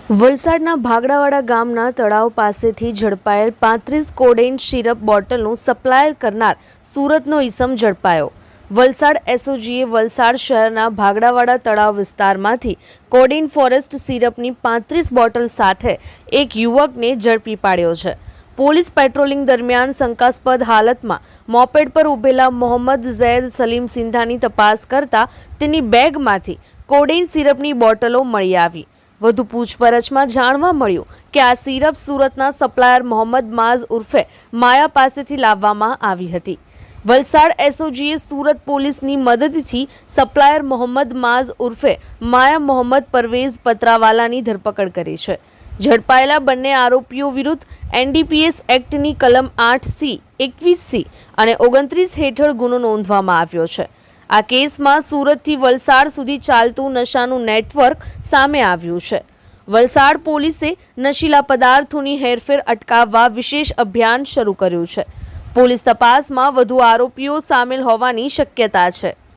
વલસાડના ભાગડાવાડા ગામના તળાવ પાસેથી ઝડપાયેલ 35 કોડેઇન સિરપ બોટલનું સપ્લાય કરનાર સુરતનો ઈસમ ઝડપાયો। વલસાડ એસઓજીએ વલસાડ શહેરના ભાગડાવાડા તળાવ વિસ્તારમાંથી કોડેઇન ફોરેસ્ટ સિરપની 35 બોટલ સાથે એક યુવકને ઝડપી પાડ્યો છે। પોલીસ પેટ્રોલિંગ દરમિયાન શંકાસ્પદ હાલતમાં મોપેડ પર ઉભેલા મોહમ્મદ ઝૈદ સલીમ સિંધાની તપાસ કરતા તેની બેગમાંથી કોડેઇન સિરપની બોટલો મળી આવી। વધુ પૂછપરછમાં જાણવા મળ્યું કે આ સિરપ સુરતના સપ્લાયર મોહમ્મદ માઝ ઉર્ફે માયા પાસેથી લાવવામાં આવી હતી। વલસાડ એસઓજીએ સુરત પોલીસની મદદથી સપ્લાયર મોહમ્મદ માઝ ઉર્ફે માયા મોહમ્મદ પરવેઝ પતરાવાલાની ધરપકડ કરી છે। ઝડપાયેલા બંને આરોપીઓ વિરુદ્ધ એનડીપીએસ એક્ટની કલમ 8C, 21C અને 29 હેઠળ ગુનો નોંધવામાં આવ્યો છે। આ કેસમાં સુરતથી વલસાડ સુધી ચાલતું નશાનું નેટવર્ક સામે આવ્યું છે। વલસાડ પોલીસે નશીલા પદાર્થોની હેરફેર અટકાવવા વિશેષ અભિયાન શરૂ કર્યું છે। પોલીસ તપાસમાં વધુ આરોપીઓ સામેલ હોવાની શક્યતા છે।